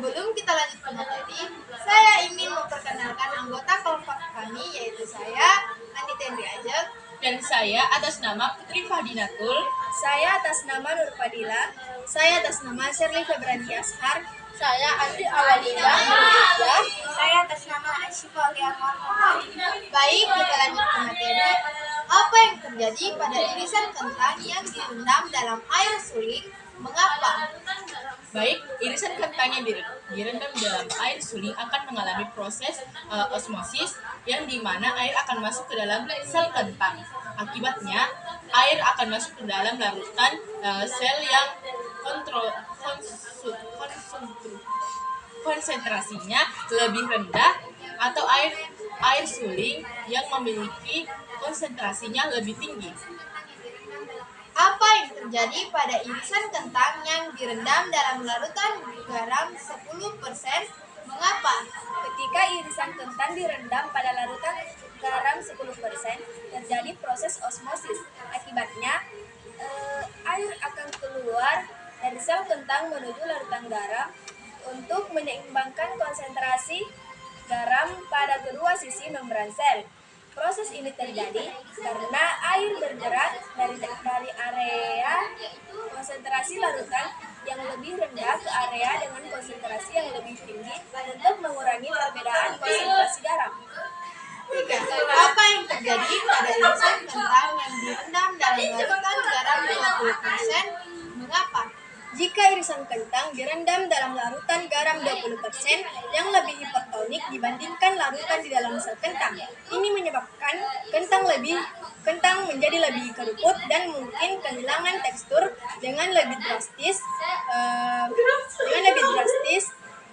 Sebelum kita lanjut ke materi, saya ingin memperkenalkan anggota kelompok kami, yaitu saya, Andi Tendri Ajeng, dan saya atas nama Putri Fadinatul, saya atas nama Nur Fadila, saya atas nama Sherly Febranti Ashar, saya Andi Awalida, saya atas nama Asyifa Liamar. Baik, kita lanjut ke materi. Apa yang terjadi pada irisan kentang yang direndam dalam air suling? Mengapa? baik, irisan kentang yang direndam dalam air suling akan mengalami proses osmosis yang dimana air akan masuk ke dalam sel kentang. Akibatnya, air akan masuk ke dalam larutan sel yang konsentrasinya lebih rendah atau air suling yang memiliki konsentrasinya lebih tinggi. Apa yang terjadi pada irisan kentang yang direndam dalam larutan garam 10%? Mengapa? ketika irisan kentang direndam pada larutan garam 10%, terjadi proses osmosis. Akibatnya, air akan keluar dari sel kentang menuju larutan garam untuk menyeimbangkan konsentrasi garam pada kedua sisi membran sel. Proses ini terjadi karena air bergerak dari area konsentrasi larutan yang lebih rendah ke area dengan konsentrasi yang lebih tinggi untuk mengurangi perbedaan konsentrasi garam. Apa yang terjadi pada irisan kentang yang direndam dalam larutan garam 20%? Mengapa? Jika irisan kentang direndam dalam larutan garam 20% yang lebih hipertonik dibandingkan larutan di dalam sel kentang, ini menyebabkan kentang menjadi lebih keruput dan mungkin kehilangan tekstur dengan lebih drastis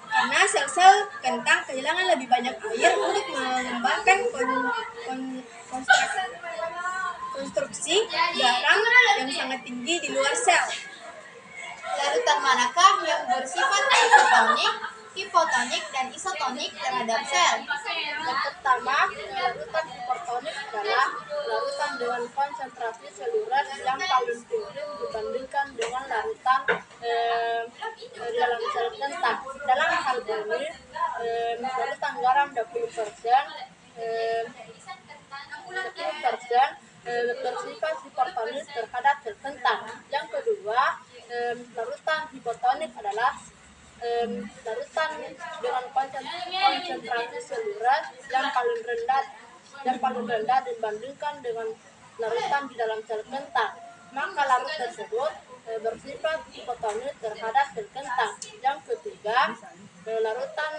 karena sel-sel kentang kehilangan lebih banyak air untuk mengembangkan konstruksi garam yang sangat tinggi di luar sel. Larutan manakah yang bersifat hipotonik, dan isotonik terhadap sel? Yang pertama, larutan hipertonik adalah larutan dengan konsentrasi seluler yang paling tinggi dibandingkan dengan larutan dalam sel kentang. Dalam hal ini, larutan garam 20% bersifat hipertonik terhadap sel kentang. Yang kedua, larutan hipotonik adalah larutan dengan konsentrasi seluler yang paling rendah dibandingkan dengan larutan di dalam sel kentang. Maka larut tersebut bersifat hipotonik terhadap sel kentang. Yang ketiga, larutan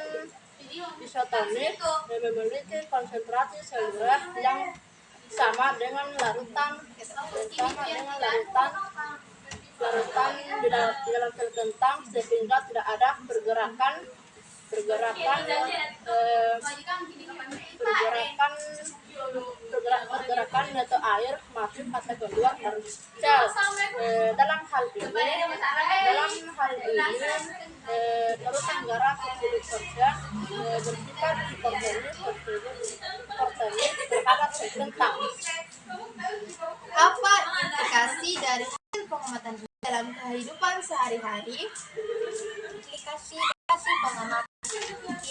isotonik memiliki konsentrasi seluler yang sama dengan larutan di dalam sel kentang, sehingga tidak ada pergerakan atau air masuk atau keluar dari sel. Dalam hal ini larutan garam 10% bersifat hipertonik terhadap sel kentang. Apa implikasi dari hasil pengamatan ini dalam kehidupan sehari-hari? Aplikasi pengamatan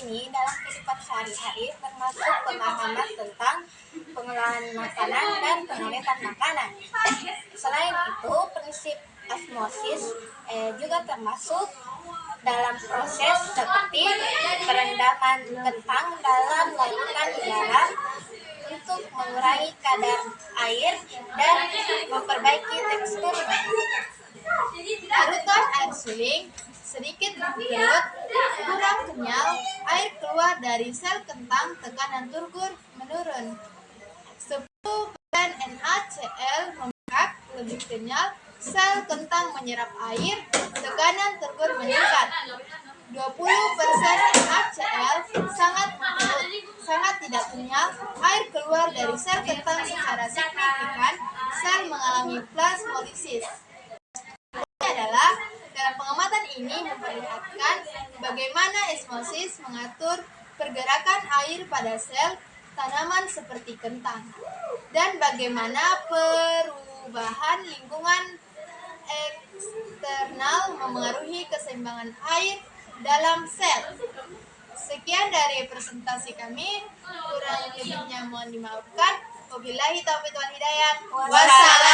ini dalam kehidupan sehari-hari termasuk pemahaman tentang pengolahan makanan dan pengawetan makanan. Selain itu, prinsip osmosis juga termasuk dalam proses seperti perendaman kentang dalam larutan garam untuk mengurangi kadar air dan memperbaiki tekstur. Larutan air suling sedikit berkerut, kurang kenyal, air keluar dari sel kentang, tekanan turgor menurun. 10% NaCl membengkak, lebih kenyal, sel kentang menyerap air, tekanan turgor meningkat. 20% NaCl sangat menurut, sangat tidak kenyal, air keluar dari sel kentang secara signifikan, sel mengalami plasmolisis. Adalah dalam pengamatan ini memperlihatkan bagaimana osmosis mengatur pergerakan air pada sel tanaman seperti kentang dan bagaimana perubahan lingkungan eksternal memengaruhi keseimbangan air dalam sel. Sekian dari presentasi kami, kurang lebihnya mohon dimaafkan. Wabillahi taufiq wal hidayah. Wassalamualaikum.